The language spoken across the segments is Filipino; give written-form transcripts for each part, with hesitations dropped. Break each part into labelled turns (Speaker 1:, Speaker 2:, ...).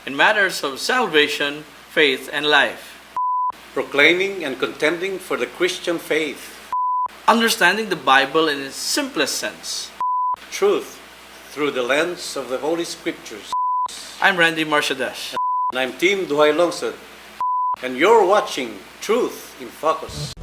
Speaker 1: in matters of salvation, faith, and life,
Speaker 2: proclaiming and contending for the Christian faith,
Speaker 1: understanding the Bible in its simplest sense.
Speaker 2: truth through the lens of the Holy Scriptures.
Speaker 1: I'm Randy Marciades.
Speaker 2: And I'm Team Duhay Longsod, and you're watching Truth in Focus.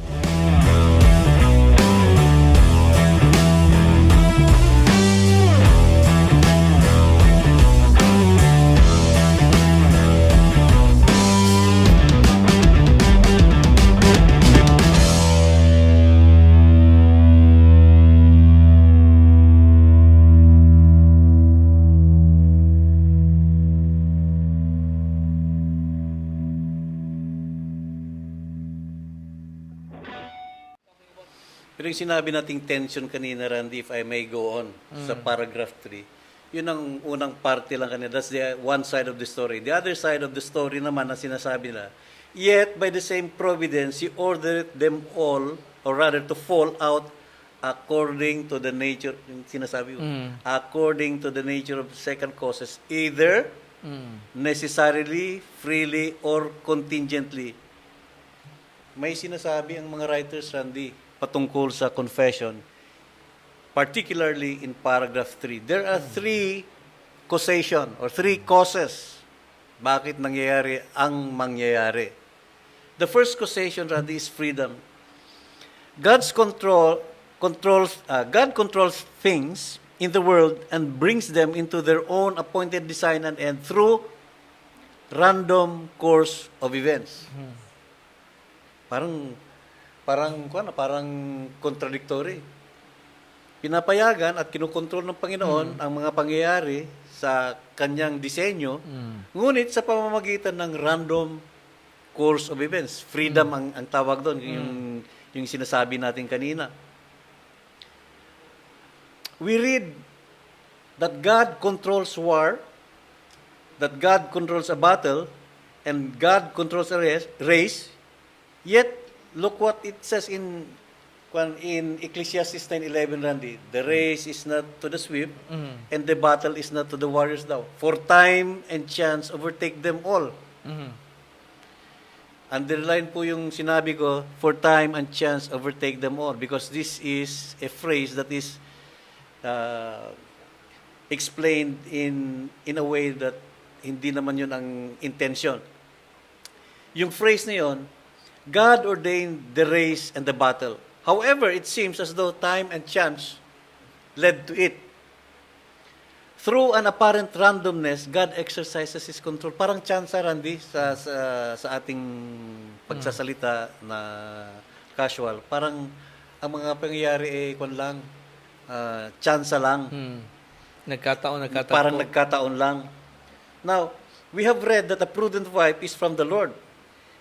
Speaker 2: Pero yung sinabi nating tension kanina, Randy, if I may go on, sa paragraph 3, yun ang unang parte lang kanina. That's the one side of the story. The other side of the story naman na sinasabi nila, yet by the same providence, He ordered them all, or rather to fall out according to the nature, yung sinasabi ko, according to the nature of second causes, either necessarily, freely, or contingently. May sinasabi ang mga writers, Randy, patungkol sa confession, particularly in paragraph 3. There are three causation or three causes bakit nangyayari ang mangyayari. The first causation, Randy, is freedom. God controls things in the world and brings them into their own appointed design and end through random course of events. Parang contradictory. Pinapayagan at kinukontrol ng Panginoon ang mga pangyayari sa kanyang disenyo, ngunit sa pamamagitan ng random course of events. Freedom ang tawag doon, yung sinasabi natin kanina. We read that God controls war, that God controls a battle, and God controls a race, yet look what it says in Ecclesiastes 9:11, Randy. The race is not to the swift, and the battle is not to the warriors thou. For time and chance overtake them all. Underline po yung sinabi ko, for time and chance overtake them all. Because this is a phrase that is explained in a way that hindi naman yun ang intention. Yung phrase na yun, God ordained the race and the battle. However, it seems as though time and chance led to it. Through an apparent randomness, God exercises His control. Parang chance, Randy, sa ating pagsasalita na casual. Parang ang mga pangyayari chance lang.
Speaker 1: Nagkataon
Speaker 2: Parang nagkataon lang. Now, we have read that a prudent wife is from the Lord.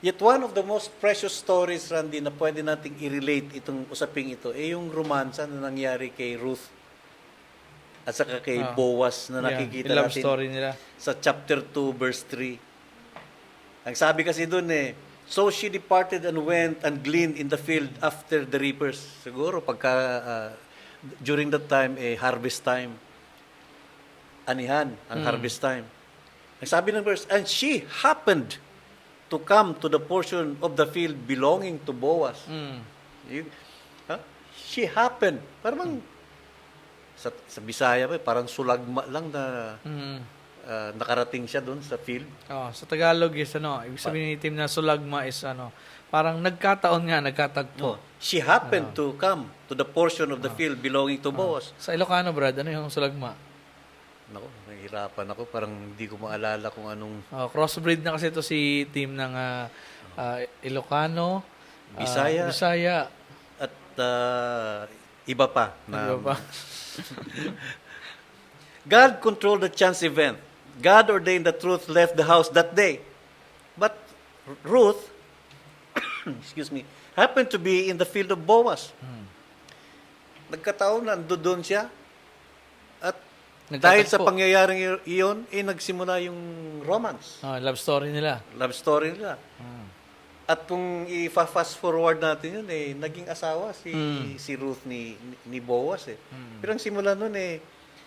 Speaker 2: Yet one of the most precious stories, Randy, na pwede nating i-relate itong usaping ito, yung romansa na nangyari kay Ruth at saka kay Boaz na nakikita
Speaker 1: love
Speaker 2: natin
Speaker 1: story nila
Speaker 2: sa chapter 2, verse 3. Ang sabi kasi doon so she departed and went and gleaned in the field after the reapers. Siguro pagka during that time, harvest time. Anihan, ang harvest time. Ang sabi ng verse, and she happened to come to the portion of the field belonging to Boaz. She happened. Parang sa Bisaya parang sulagma lang na nakarating siya doon sa field.
Speaker 1: Sa Tagalog is ibig sabihin ni Tim na sulagma is parang nagkataon nga, nagkatagpo.
Speaker 2: She happened to come to the portion of the field belonging to Boaz.
Speaker 1: Sa Ilocano, Brad, ano yung sulagma?
Speaker 2: Naku, nahihirapan ako. Parang hindi ko maalala kung anong...
Speaker 1: Crossbreed na kasi ito si Tim ng Ilocano,
Speaker 2: Bisaya. At iba pa.
Speaker 1: Iba pa.
Speaker 2: God controlled the chance event. God ordained that Ruth left the house that day. But Ruth, happened to be in the field of Boaz. Nagkataon na doon siya. At dahil sa pangyayaring iyon, nagsimula yung romance.
Speaker 1: Love story nila.
Speaker 2: At kung i-fast forward natin yun, naging asawa si Ruth ni Boaz. Pero ang simula nun,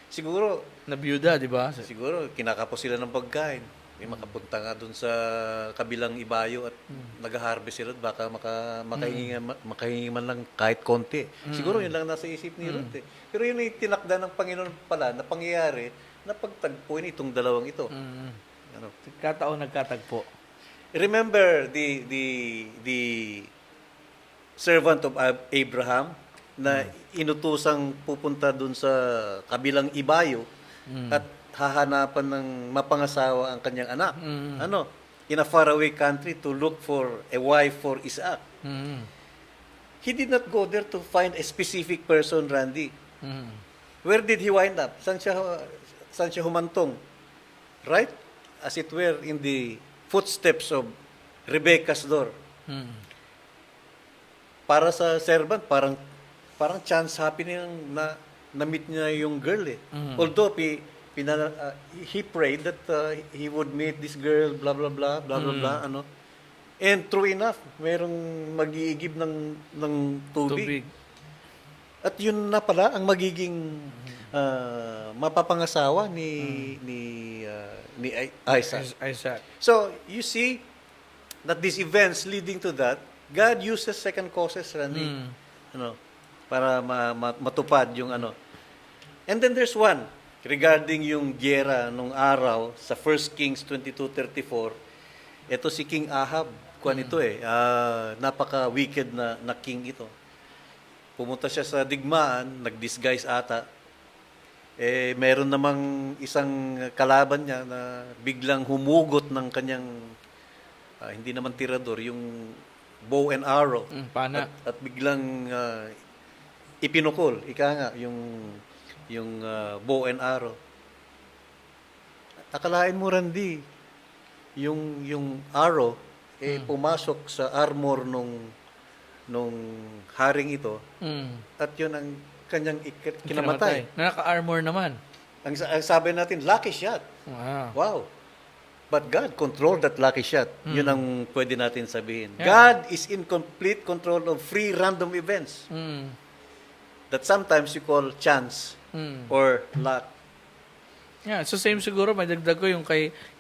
Speaker 2: siguro...
Speaker 1: Nabiyuda, di ba?
Speaker 2: Siguro, kinakapos sila ng pagkain. May makapunta nga dun sa kabilang ibayo at nag-harvest sila at baka makahingi man lang kahit konti. Siguro yun lang nasa isip ni Ruth eh. Pero yun ay tinakda ng Panginoon pala na pangyayari na pagtagpuin itong dalawang ito. Ano?
Speaker 1: Nagkatagpo.
Speaker 2: Remember the servant of Abraham na inutusang pupunta dun sa kabilang ibayo at hahanapan ng mapangasawa ang kanyang anak. Ano? In a faraway country to look for a wife for Isaac. He did not go there to find a specific person, Randy. Where did he wind up? Saan siya humantong? Right? As it were, in the footsteps of Rebecca's door. Para sa servant, parang chance happening na na-meet niya yung girl eh. Although, he prayed that he would meet this girl, blah, blah, blah, blah, blah, blah, ano. And true enough, merong mag-iigib ng tubig. At yun na pala ang magiging mapapangasawa ni Isaac. So, you see that these events leading to that, God uses second causes, Randy, ano, para matupad yung ano. And then there's one, regarding yung giyera nung araw sa 1 Kings 22:34, ito si King Ahab, napaka-wicked na king ito. Pumunta siya sa digmaan, nag-disguise ata. Meron namang isang kalaban niya na biglang humugot ng kanyang, hindi naman tirador, yung bow and arrow.
Speaker 1: Pana.
Speaker 2: At biglang ipinukol, yung bow and arrow. Akalain mo, Randy, yung arrow pumasok sa armor nung haring ito at yun ang kanyang kinamatay.
Speaker 1: Naka-armor naman.
Speaker 2: Ang sabi natin, lucky shot. Wow. But God controlled that lucky shot. Yun ang pwede natin sabihin.
Speaker 1: Yeah.
Speaker 2: God is in complete control of free random events that sometimes you call chance or luck.
Speaker 1: Yeah, so same siguro, may dagdag ko yung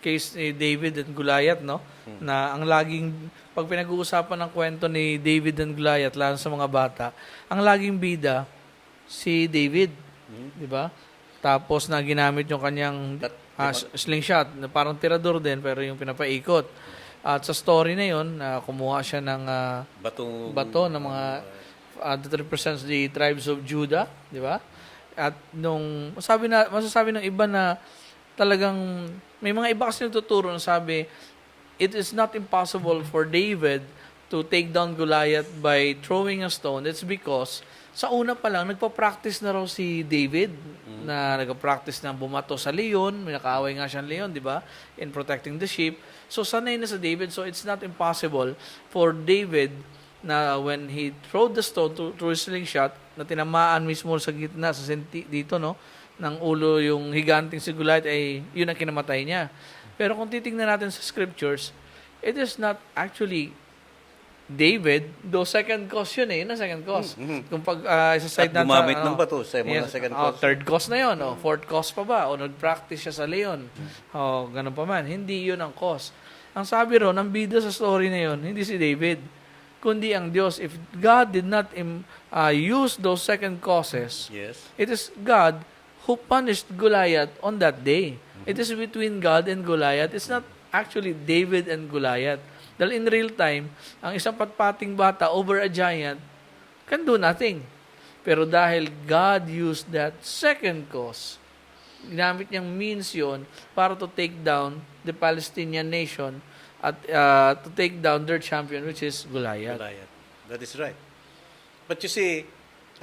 Speaker 1: case ni David and Goliath, no? Na ang laging, pag pinag-uusapan ng kwento ni David and Goliath, lalo sa mga bata, ang laging bida, si David. Di ba? Tapos na ginamit yung kanyang slingshot, na parang tirador din, pero yung pinapaikot. At sa story na yun, kumuha siya ng bato ng mga, that represents the tribes of Judah, di ba? At nung masasabi ng iba na talagang may mga iba kasi nagtuturo na sabi it is not impossible for David to take down Goliath by throwing a stone. It's because sa una pa lang nagpa-practice na raw si David na nagpa-practice na bumato sa leon, may nakaaway nga siyang leon, di ba? In protecting the sheep. So sanay na sa David, so it's not impossible for David na when he threw the stone through his slingshot, na tinamaan mismo sa gitna, sa dito, no, ng ulo yung higanting si Goliath, ay yun ang kinamatay niya. Pero kung titingnan natin sa scriptures, it is not actually David, though second cause yun eh. Yun ang second cause. Kung pag isa-side natin
Speaker 2: gumamit ng bato sa mga second cause.
Speaker 1: Third cause na yun. Fourth cause pa ba? O nag-practice siya sa leon. Ganun pa man. Hindi yun ang cause. Ang sabi ron, ang bida sa story na yun, hindi si David, kundi ang Diyos. If God did not use those second causes,
Speaker 2: Yes.
Speaker 1: it is God who punished Goliath on that day. It is between God and Goliath. It's not actually David and Goliath. Dahil in real time, ang isang patpating bata over a giant can do nothing. Pero dahil God used that second cause, ginamit niyang means yun para to take down the Palestinian nation at to take down their champion, which is Goliath.
Speaker 2: That is right. But you see,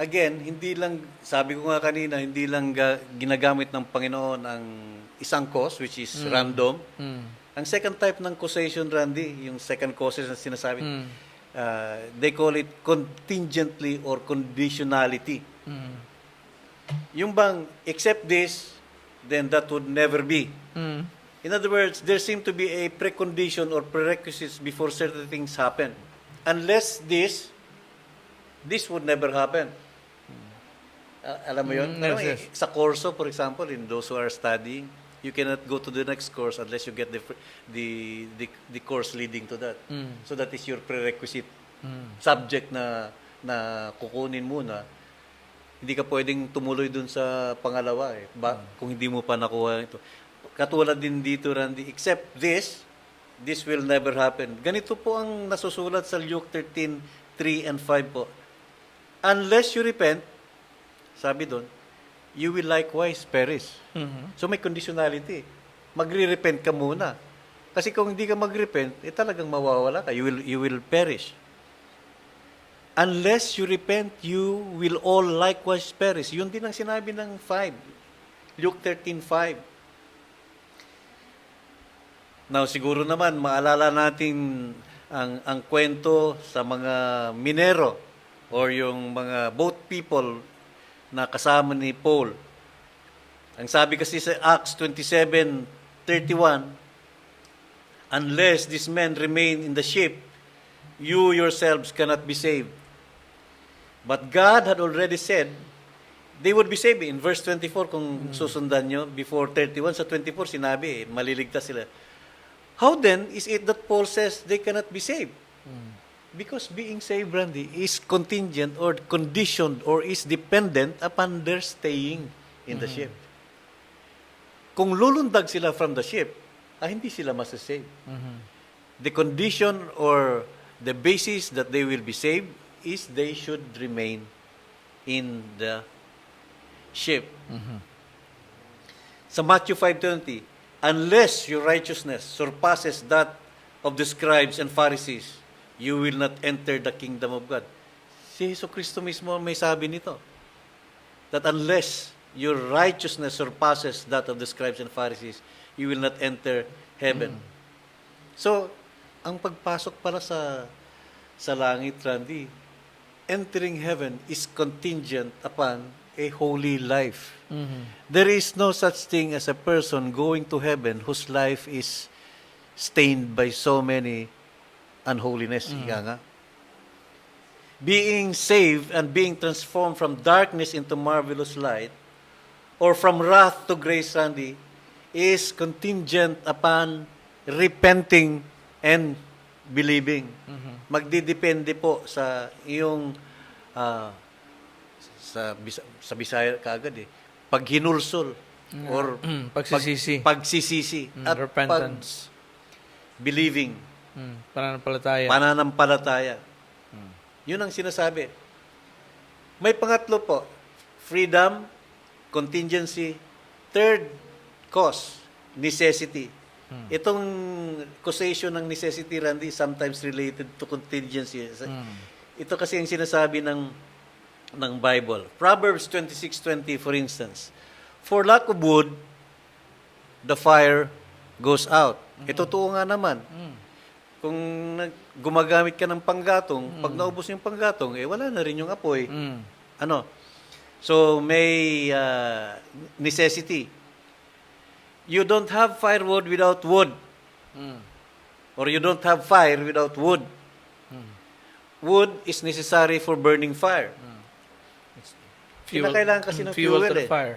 Speaker 2: again, hindi lang, sabi ko nga kanina, hindi lang ginagamit ng Panginoon ang isang cause, which is random. Ang second type ng causation, Randy, yung second causes na sinasabi, they call it contingently or conditionality. Yung bang, except this, then that would never be. In other words, there seem to be a precondition or prerequisites before certain things happen. Unless this would never happen. Alam mo yun?
Speaker 1: Yes.
Speaker 2: Sa kurso, for example, in those who are studying, you cannot go to the next course unless you get the course leading to that. So that is your prerequisite subject na kukunin muna. Hindi ka pwedeng tumuloy dun sa pangalawa kung hindi mo pa nakuha ito. Katulad din dito, Randy, except this will never happen. Ganito po ang nasusulat sa Luke 13:3 and 5 po. Unless you repent, sabi doon, you will likewise perish. So may conditionality. Magre-repent ka muna. Kasi kung hindi ka mag-repent, talagang mawawala ka. You will perish. Unless you repent, you will all likewise perish. Yun din ang sinabi ng 5. Luke 13:5. Now, siguro naman, maalala natin ang kwento sa mga minero or yung mga boat people na kasama ni Paul. Ang sabi kasi sa Acts 27:31, unless these men remain in the ship, you yourselves cannot be saved. But God had already said they would be saved. In verse 24, kung susundan nyo, before 31, sa 24, sinabi, maliligtas sila. How then is it that Paul says they cannot be saved? Because being saved, Randy, is contingent or conditioned or is dependent upon their staying in the ship. Kung lulundag sila from the ship, hindi sila masasave. The condition or the basis that they will be saved is they should remain in the ship. Sa Matthew 5:20, unless your righteousness surpasses that of the scribes and Pharisees, you will not enter the kingdom of God. Si Jesucristo mismo may sabi nito. That unless your righteousness surpasses that of the scribes and Pharisees, you will not enter heaven. So, ang pagpasok pala sa langit, Randy, entering heaven is contingent upon a holy life. There is no such thing as a person going to heaven whose life is stained by so many unholiness. Ika nga. Being saved and being transformed from darkness into marvelous light or from wrath to grace, Randy, is contingent upon repenting and believing. Magdidepende po sa iyong sa Bisaya kaagad pag hinulsol or
Speaker 1: Pagsisisi.
Speaker 2: pagsisisi at
Speaker 1: Repentance.
Speaker 2: believing,
Speaker 1: Pananampalataya.
Speaker 2: pananampalataya. Yun ang sinasabi. May pangatlo po, freedom, contingency, third cause, necessity. Itong causation ng necessity, Randy, sometimes related to contingency. Ito kasi ang sinasabi ng Bible. Proverbs 26:20, for instance. For lack of wood, the fire goes out. Ito totoo nga naman. Kung gumagamit ka ng panggatong, pag naubos yung panggatong, wala na rin yung apoy. So, may necessity. You don't have firewood without wood. Or you don't have fire without wood. Wood is necessary for burning fire. Kinakailangan kasi ng fuel
Speaker 1: to fire.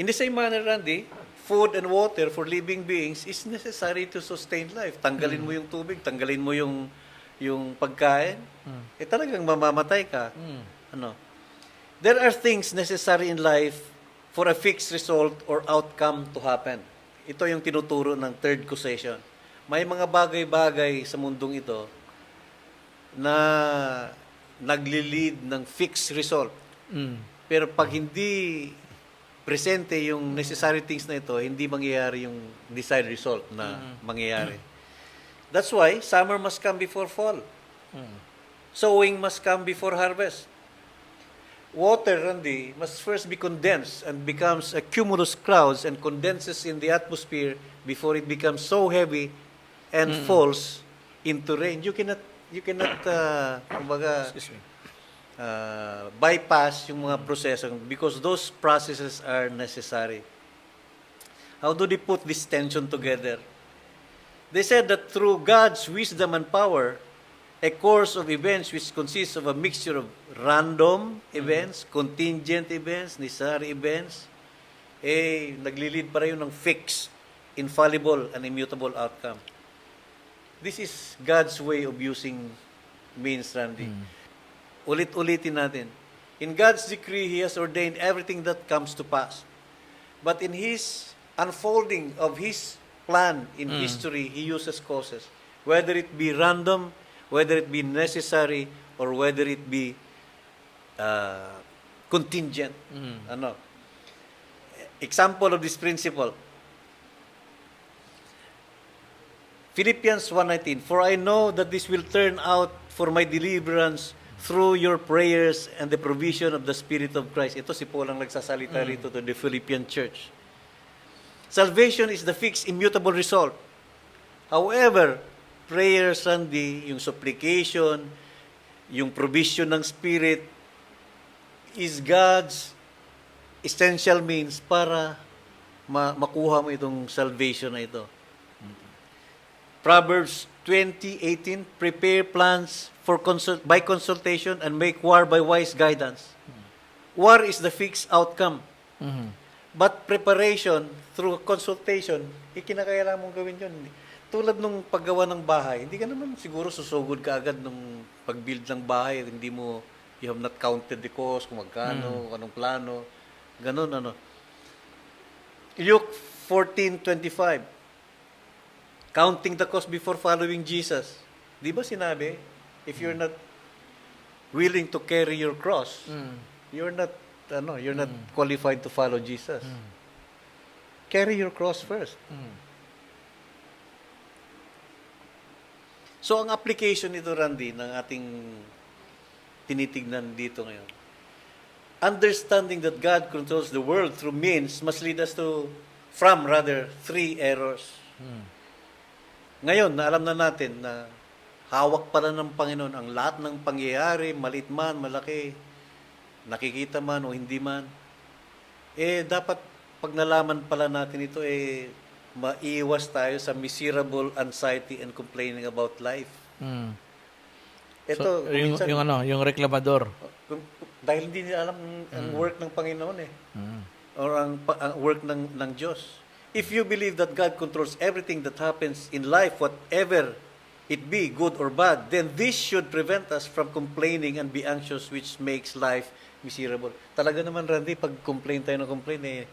Speaker 2: In the same manner, Randy, food and water for living beings is necessary to sustain life. Tanggalin mo yung tubig, tanggalin mo yung pagkain, talagang mamamatay ka. There are things necessary in life for a fixed result or outcome to happen. Ito yung tinuturo ng third causation. May mga bagay-bagay sa mundong ito na nagli-lead ng fixed result. Pero pag hindi presente yung necessary things na ito, hindi mangyayari yung desired result na mangyayari. That's why summer must come before fall. Sowing must come before harvest. Water, Randy, must first be condensed and becomes a cumulus clouds and condenses in the atmosphere before it becomes so heavy and falls into rain. You cannot bypass yung mga proseso because those processes are necessary. How do they put this tension together? They said that through God's wisdom and power, a course of events which consists of a mixture of random events, contingent events, necessary events, naglilid pa rin ng fixed, infallible, and immutable outcome. This is God's way of using means, Randy. Ulit-ulitin natin. In God's decree, He has ordained everything that comes to pass. But in His unfolding of His plan in history, He uses causes. Whether it be random, whether it be necessary, or whether it be contingent. Ano? Example of this principle. Philippians 1:19, "For I know that this will turn out for my deliverance through your prayers and the provision of the Spirit of Christ." Ito si Paul ang nagsasalita rito to the Philippian church. Salvation is the fixed, immutable result. However, prayers, Randy, yung supplication, yung provision ng Spirit, is God's essential means para makuha mo itong salvation na ito. Proverbs 20:18, "Prepare plans by consultation and make war by wise guidance." War is the fixed outcome. But preparation through consultation, ikinakailangan mong gawin yun. Tulad nung paggawa ng bahay, hindi ka naman siguro susugod ka agad nung pag-build ng bahay. Hindi mo, you have not counted the cost, kung magkano, kung anong plano. Ganun, ano. Luke 14:25, "Counting the cost before following Jesus." Di ba sinabi, if you're not willing to carry your cross, you're not qualified to follow Jesus. Carry your cross first. So, ang application nito, Randy, ng ating tinitignan dito ngayon, understanding that God controls the world through means must lead us from three errors. Ngayon, na alam na natin na hawak pala ng Panginoon ang lahat ng pangyayari, maliit man, malaki, nakikita man o hindi man, dapat pag nalaman pala natin ito, maiwas tayo sa miserable anxiety and complaining about life. Ito,
Speaker 1: So, yung reklamador.
Speaker 2: dahil hindi nila alam ang work ng Panginoon or ang work ng Diyos. If you believe that God controls everything that happens in life, whatever it be, good or bad, then this should prevent us from complaining and be anxious, which makes life miserable. Talaga naman, Randy, pag complain tayo ng complain,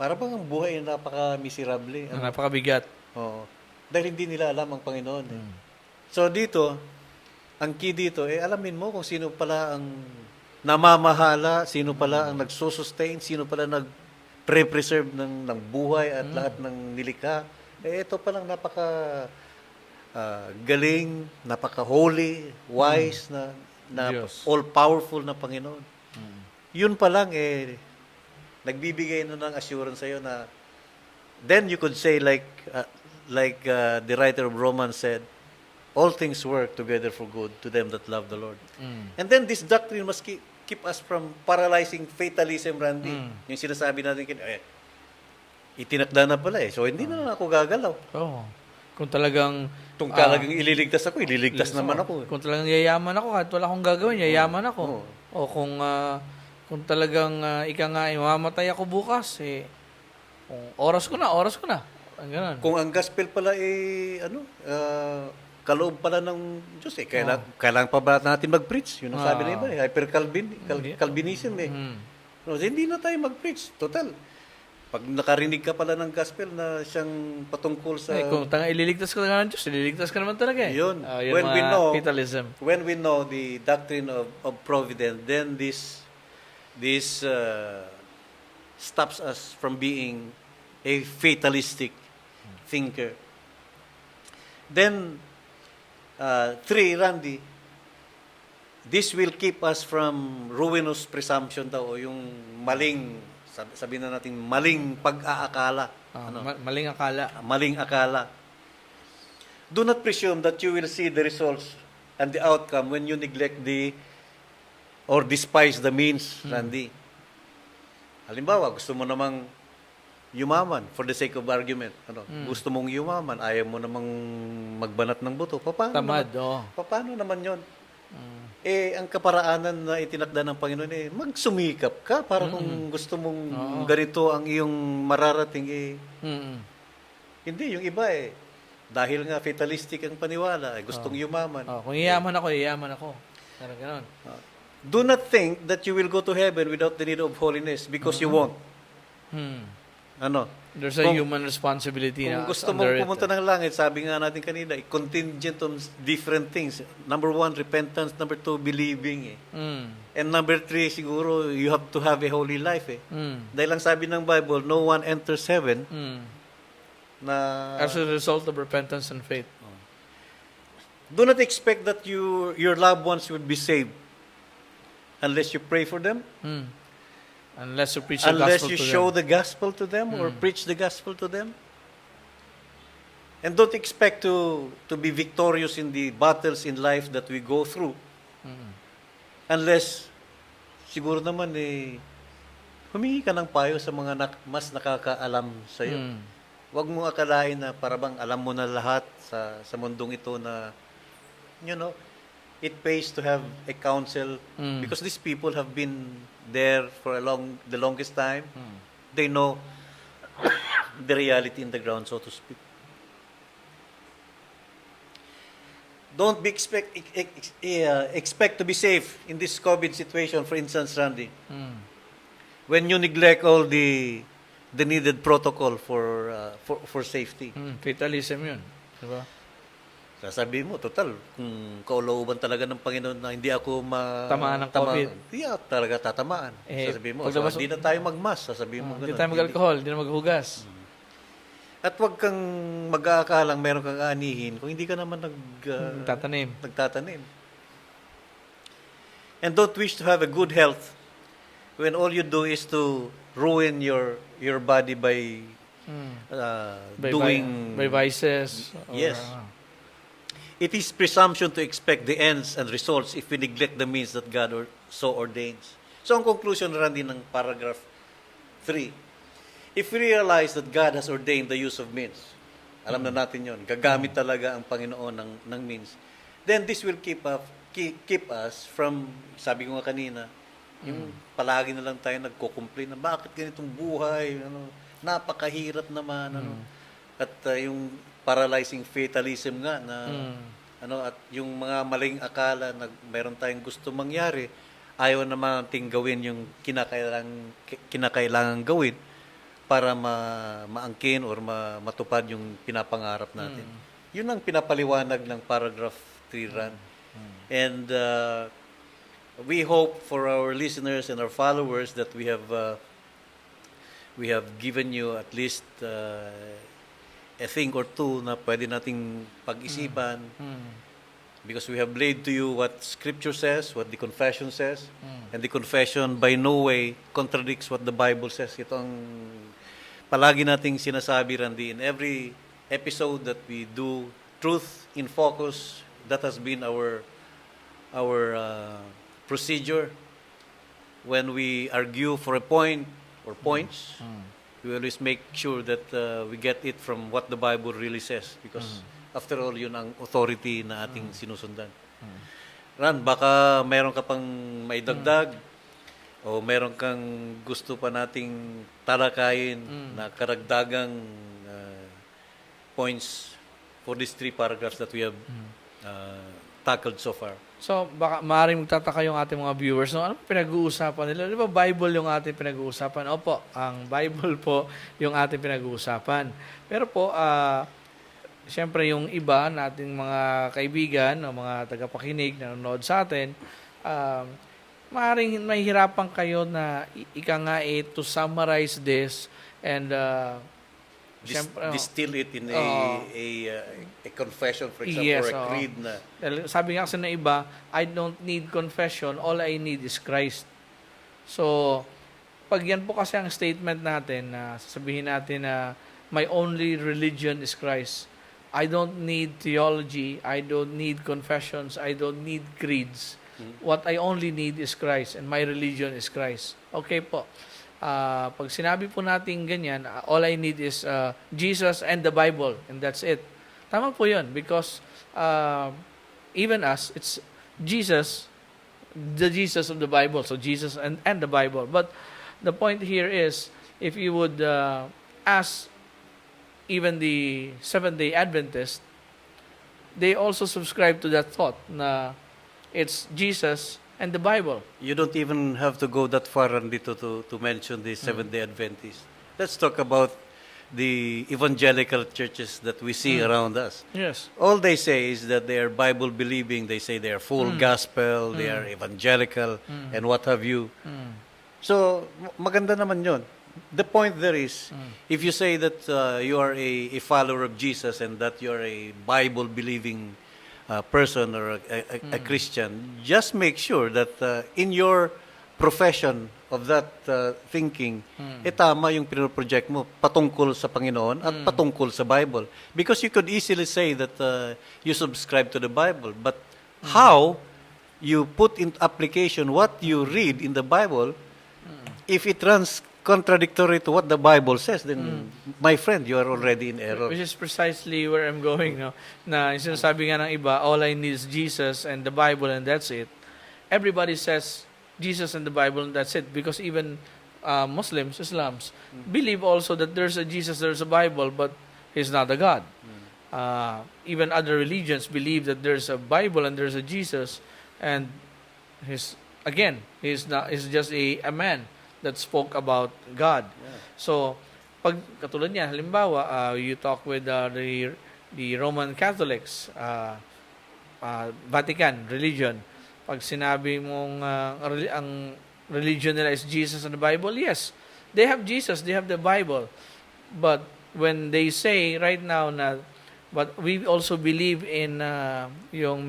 Speaker 2: para bang ang buhay ay napaka-miserable.
Speaker 1: Napakabigat.
Speaker 2: Oo. Dahil hindi nila alam ang Panginoon. So dito, ang key dito, alamin mo kung sino pala ang namamahala, sino pala ang nagsusustain, sino pala nag-preserve ng buhay at lahat ng nilikha. Ito palang galing, napaka-holy, wise, na
Speaker 1: Diyos.
Speaker 2: all-powerful na Panginoon. Yun pa lang, nagbibigay ng assurance sa'yo na then you could say like the writer of Romans said, all things work together for good to them that love the Lord. And then this doctrine must keep us from paralyzing fatalism, Randy. Yung sinasabi natin, itinakda na pala so hindi na ako gagalaw.
Speaker 1: Oo. Kung talagang
Speaker 2: Ililigtas ako, ililigtas naman ako.
Speaker 1: Kung talagang yayaman ako, kahit wala akong gagawin, yayaman ako. O kung talagang ika nga, mamatay ako bukas, kung oras ko na. Ang ganun.
Speaker 2: Kung ang gospel pala kaloob pala ng Diyos, kailangan pa ba natin mag-preach? Yun ang sabi na iba, Calvinism No, hindi na tayo mag-preach. Total. Pag nakarinig ka pala ng gospel na siyang patungkol sa...
Speaker 1: kung ililigtas ka na ng Diyos, ililigtas ka naman talaga
Speaker 2: Yun.
Speaker 1: Yun mga fatalism.
Speaker 2: When we know the doctrine of providence, then this stops us from being a fatalistic thinker. Then, 3, Randy, this will keep us from ruinous presumption daw, o yung maling, sabihin na natin, maling pag-aakala.
Speaker 1: Maling akala.
Speaker 2: Maling akala. Do not presume that you will see the results and the outcome when you neglect or despise the means, Randy. Halimbawa, gusto mo namang yumaman for the sake of argument. Gusto mong yumaman, ayaw mo namang magbanat ng buto. Paano
Speaker 1: Tamad,
Speaker 2: naman, paano naman yon? Ang kaparaanan na itinakda ng Panginoon magsumikap ka para kung gusto mong ganito ang iyong mararating
Speaker 1: Mm.
Speaker 2: hindi, yung iba dahil nga fatalistic ang paniwala, gustong yumaman.
Speaker 1: Kung iyaman ako. Parang ganon.
Speaker 2: Do not think that you will go to heaven without the need of holiness because you won't.
Speaker 1: Hmm.
Speaker 2: Ano?
Speaker 1: There's a human responsibility
Speaker 2: Kung
Speaker 1: na
Speaker 2: gusto
Speaker 1: under
Speaker 2: mong
Speaker 1: it.
Speaker 2: pumunta ng langit, sabi nga natin kanina, contingent on different things. Number 1, repentance. Number 2, believing.
Speaker 1: Mm.
Speaker 2: And number 3, siguro, you have to have a holy life.
Speaker 1: Mm.
Speaker 2: Dahil lang sabi ng Bible, no one enters heaven
Speaker 1: Mm.
Speaker 2: na...
Speaker 1: As a result of repentance and faith.
Speaker 2: Do not expect that your loved ones will be saved unless you pray for them,
Speaker 1: Mm. Unless you preach the
Speaker 2: unless
Speaker 1: gospel
Speaker 2: you
Speaker 1: to
Speaker 2: show
Speaker 1: them.
Speaker 2: the gospel to them or preach the gospel to them. And don't expect to be victorious in the battles in life that we go through unless siguro naman humingi ka ng payo sa mga mas nakakaalam sa iyo.
Speaker 1: Mm.
Speaker 2: Huwag mo akalain na parabang alam mo na lahat sa mundong ito na it pays to have a counsel because these people have been there for the longest time. They know the reality in the ground, so to speak. Don't be expect to be safe in this COVID situation, for instance, Randy. When you neglect all the needed protocol for safety.
Speaker 1: Fatalism yun. Diba?
Speaker 2: Sasabihin mo, total, kung kaulooban talaga ng Panginoon na hindi ako
Speaker 1: Tamaan ng COVID.
Speaker 2: Hindi talaga tatamaan. Sasabihin mo, so, hindi na tayo magmas. Sasabihin mo,
Speaker 1: Hindi
Speaker 2: ganun.
Speaker 1: tayo mag-alcohol, hindi na maghugas.
Speaker 2: At wag kang mag-aakalang meron kang anihin kung hindi ka naman
Speaker 1: Tatanim.
Speaker 2: nagtatanim. And don't wish to have a good health when all you do is to ruin your body by doing...
Speaker 1: by vices.
Speaker 2: Yes. It is presumption to expect the ends and results if we neglect the means that God so ordains. So, ang conclusion Randy ng paragraph 3, if we realize that God has ordained the use of means, alam na natin yon, gagamit talaga ang Panginoon ng means, then this will keep us from, sabi ko nga kanina, yung palagi na lang tayo nagko-complain na bakit ganitong buhay, napakahirap naman, at yung paralyzing fatalism nga na at yung mga maling akala na meron tayong gusto mangyari, ayaw naman nating gawin yung kinakailangan gawin para maangkin or matupad yung pinapangarap natin. Yun ang pinapaliwanag ng paragraph 3 Ran. And we hope for our listeners and our followers that we have given you at least a thing or two na pwede nating pag-isipan because we have laid to you what Scripture says, what the confession says, and the confession by no way contradicts what the Bible says. Ito ang palagi nating sinasabi, Randy, in every episode that we do, Truth in Focus, that has been our procedure. When we argue for a point or points, we always make sure that we get it from what the Bible really says because after all, yun ang authority na ating sinusundan. Ran, baka meron ka pang maidagdag o meron kang gusto pa nating talakayin na karagdagang points for these 3 paragraphs that we have tackled so far.
Speaker 1: So, baka maaaring magtataka yung ating mga viewers. No, ano pinag-uusapan nila? Di ba Bible yung ating pinag-uusapan? Opo, ang Bible po yung ating pinag-uusapan. Pero po, siyempre yung iba nating mga kaibigan o mga tagapakinig na nanonood sa atin, maaaring mahihirapan kayo na to summarize this and
Speaker 2: Distill it in a confession, for example, or a creed na.
Speaker 1: Sabi nga kasi ng iba, I don't need confession, all I need is Christ. So, pag yan po kasi ang statement natin, na sasabihin natin na my only religion is Christ. I don't need theology, I don't need confessions, I don't need creeds. What I only need is Christ and my religion is Christ. Okay po. Pag sinabi po natin ganyan, all I need is Jesus and the Bible, and that's it. Tama po yun because even us, it's Jesus, the Jesus of the Bible, so Jesus and the Bible. But the point here is, if you would ask even the Seventh-day Adventist, they also subscribe to that thought na it's Jesus and the Bible.
Speaker 2: You don't even have to go that far, Randito, to mention the Seventh-day Adventists. Let's talk about the evangelical churches that we see around us.
Speaker 1: Yes.
Speaker 2: All they say is that they are Bible believing. They say they are full gospel, they are evangelical, and what have you. So, maganda naman yun. The point there is, if you say that you are a follower of Jesus and that you are a Bible believing person or a Christian, just make sure that in your profession of that thinking, tama yung pinoproject mo patungkol sa Panginoon at patungkol sa Bible. Because you could easily say that you subscribe to the Bible, but how you put into application what you read in the Bible, if it runs contradictory to what the Bible says, then, my friend, you are already in error.
Speaker 1: Which is precisely where I'm going, no? Na yung sinasabi nga ng iba, all I need is Jesus and the Bible and that's it. Everybody says Jesus and the Bible and that's it, because even Muslims, Islams, believe also that there's a Jesus, there's a Bible, but He's not a God. Even other religions believe that there's a Bible and there's a Jesus, and He's just a man that spoke about God. So, pag katulad niya, halimbawa, you talk with the Roman Catholics, Vatican religion. Pag sinabi mong ang religion nila is Jesus and the Bible, yes, they have Jesus, they have the Bible. But when they say right now na, but we also believe in yung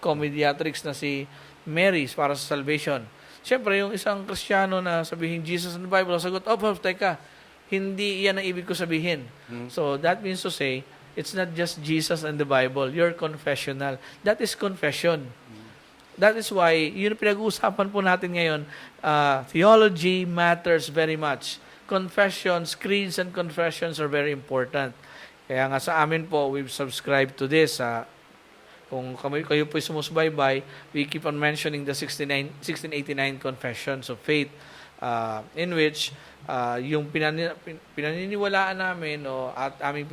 Speaker 1: co-mediatrix na si Mary para sa salvation. Siyempre, yung isang Kristiyano na sabihin Jesus and the Bible, sagot, teka, hindi yan ang ibig ko sabihin. So, that means to say, it's not just Jesus and the Bible. You're confessional. That is confession. That is why, yun pinag-uusapan po natin ngayon, theology matters very much. Confessions, creeds, and confessions are very important. Kaya nga sa amin po, we've subscribed to this. Kung kayo po sumusubaybay, we keep on mentioning the 1689 Confessions of Faith, in which yung pinaniniwalaan namin at aming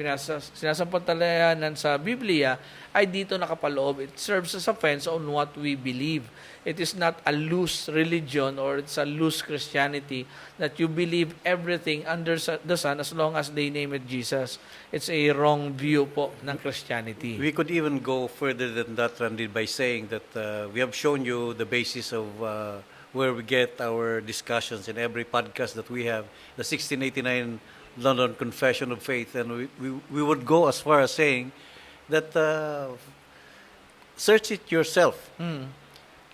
Speaker 1: sinasampantalayanan sa Biblia ay dito nakapaloob. It serves as a fence on what we believe. It is not a loose religion or it's a loose Christianity that you believe everything under the sun as long as they name it Jesus. It's a wrong view po ng Christianity.
Speaker 2: We could even go further than that, Randy, by saying that we have shown you the basis of where we get our discussions in every podcast that we have, the 1689 London Confession of Faith, and we would go as far as saying that search it yourself.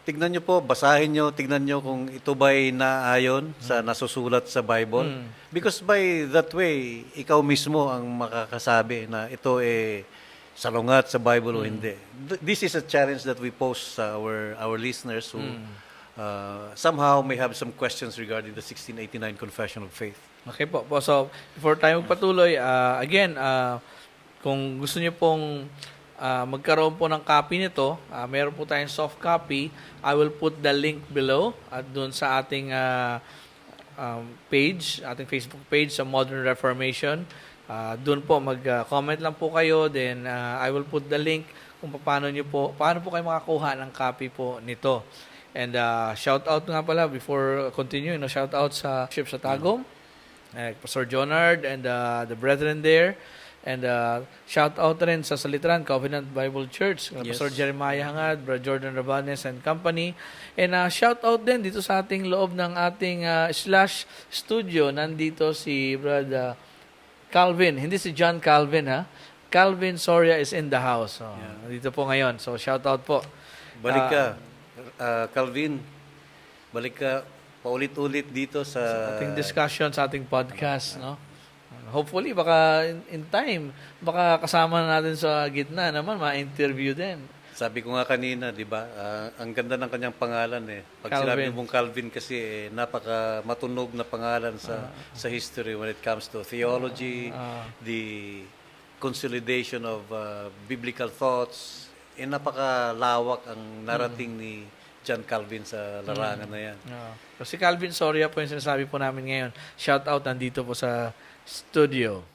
Speaker 2: Tignan nyo po, basahin nyo, tignan nyo kung ito ba'y naayon sa nasusulat sa Bible. Because by that way, ikaw mismo ang makakasabi na ito salungat sa Bible o hindi. This is a challenge that we pose sa our listeners who somehow may have some questions regarding the 1689 Confession of Faith.
Speaker 1: Okay po. So, before tayo magpatuloy, again, kung gusto niyo pong magkaroon po ng copy nito, meron po tayong soft copy. I will put the link below at doon sa ating page, ating Facebook page sa Modern Reformation. Doon po mag-comment lang po kayo, then I will put the link kung paano po kayo makakuha ng copy po nito. And shout out nga pala before continuing, shout out sa Ship sa Tagum, Pastor Jonard and the brethren there. And shout out rin sa Salitran Covenant Bible Church, Pastor Jeremiah Hangad, Brother Jordan Rabanes and company. And shout out din dito sa ating loob ng ating slash studio. Nandito si Brother Calvin, hindi si John Calvin ha. Calvin Soria is in the house. So, dito po ngayon. So shout out po.
Speaker 2: Balik ka, Calvin. Balik ka paulit-ulit dito sa
Speaker 1: ating discussion, sa ating podcast, no? Hopefully, baka in time, baka kasama natin sa gitna naman, ma-interview din.
Speaker 2: Sabi ko nga kanina, di ba, ang ganda ng kanyang pangalan Pag
Speaker 1: Calvin.
Speaker 2: sinabi mong Calvin kasi, napaka matunog na pangalan sa history when it comes to theology, the consolidation of biblical thoughts, napakalawak ang narating ni John Calvin sa larangan na yan.
Speaker 1: So, si Calvin Soria po yung sinasabi po namin ngayon. Shout out, nandito po sa studio.